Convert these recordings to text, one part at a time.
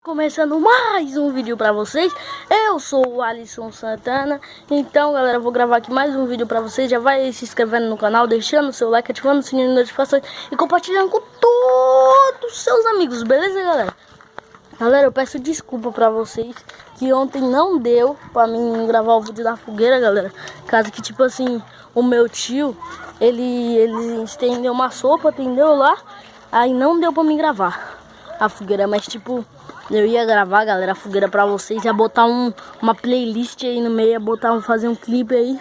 Começando mais um vídeo pra vocês. Eu sou o Alisson Santana. Então galera, eu vou gravar aqui mais um vídeo pra vocês. Já vai se inscrevendo no canal, deixando o seu like, ativando o sininho de notificações e compartilhando com todos os seus amigos, beleza galera? Galera, eu peço desculpa pra vocês que ontem não deu pra mim gravar o vídeo da fogueira, galera. Caso que tipo assim, o meu tio, ele estendeu uma sopa, entendeu lá? Aí não deu pra mim gravar a fogueira, mas tipo, eu ia gravar, galera, a fogueira pra vocês. Ia botar uma playlist aí no meio, ia fazer um clipe aí.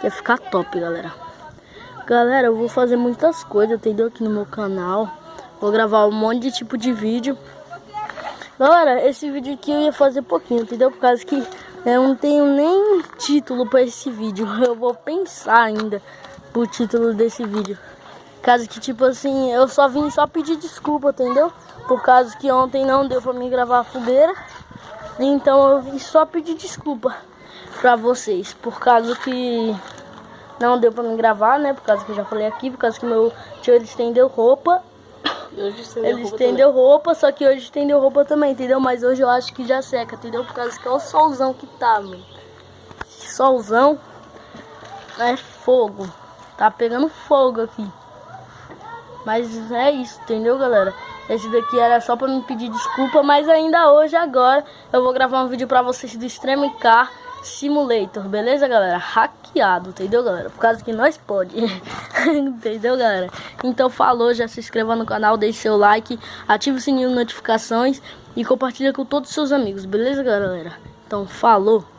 Ia ficar top, galera. Galera, eu vou fazer muitas coisas, entendeu? Aqui no meu canal. Vou gravar um monte de tipo de vídeo. Galera, esse vídeo aqui eu ia fazer pouquinho, entendeu? Por causa que eu não tenho nem título pra esse vídeo. Eu vou pensar ainda o título desse vídeo. Caso que tipo assim, eu só vim pedir desculpa, entendeu? Por causa que ontem não deu pra mim gravar a fogueira. Então eu vim só pedir desculpa pra vocês. Por causa que não deu pra mim gravar, né? Por causa que eu já falei aqui. Por causa que meu tio ele estendeu roupa. Ele estendeu roupa, só que hoje estendeu roupa também, entendeu? Mas hoje eu acho que já seca, entendeu? Por causa que é o solzão que tá, mano. Esse solzão é fogo. Tá pegando fogo aqui. Mas é isso, entendeu, galera? Esse daqui era só pra me pedir desculpa, mas ainda hoje, agora, eu vou gravar um vídeo pra vocês do Extreme Car Simulator, beleza, galera? Hackeado, entendeu, galera? Por causa que nós pode, entendeu, galera? Então falou, já se inscreva no canal, deixe seu like, ative o sininho de notificações e compartilha com todos os seus amigos, beleza, galera? Então falou!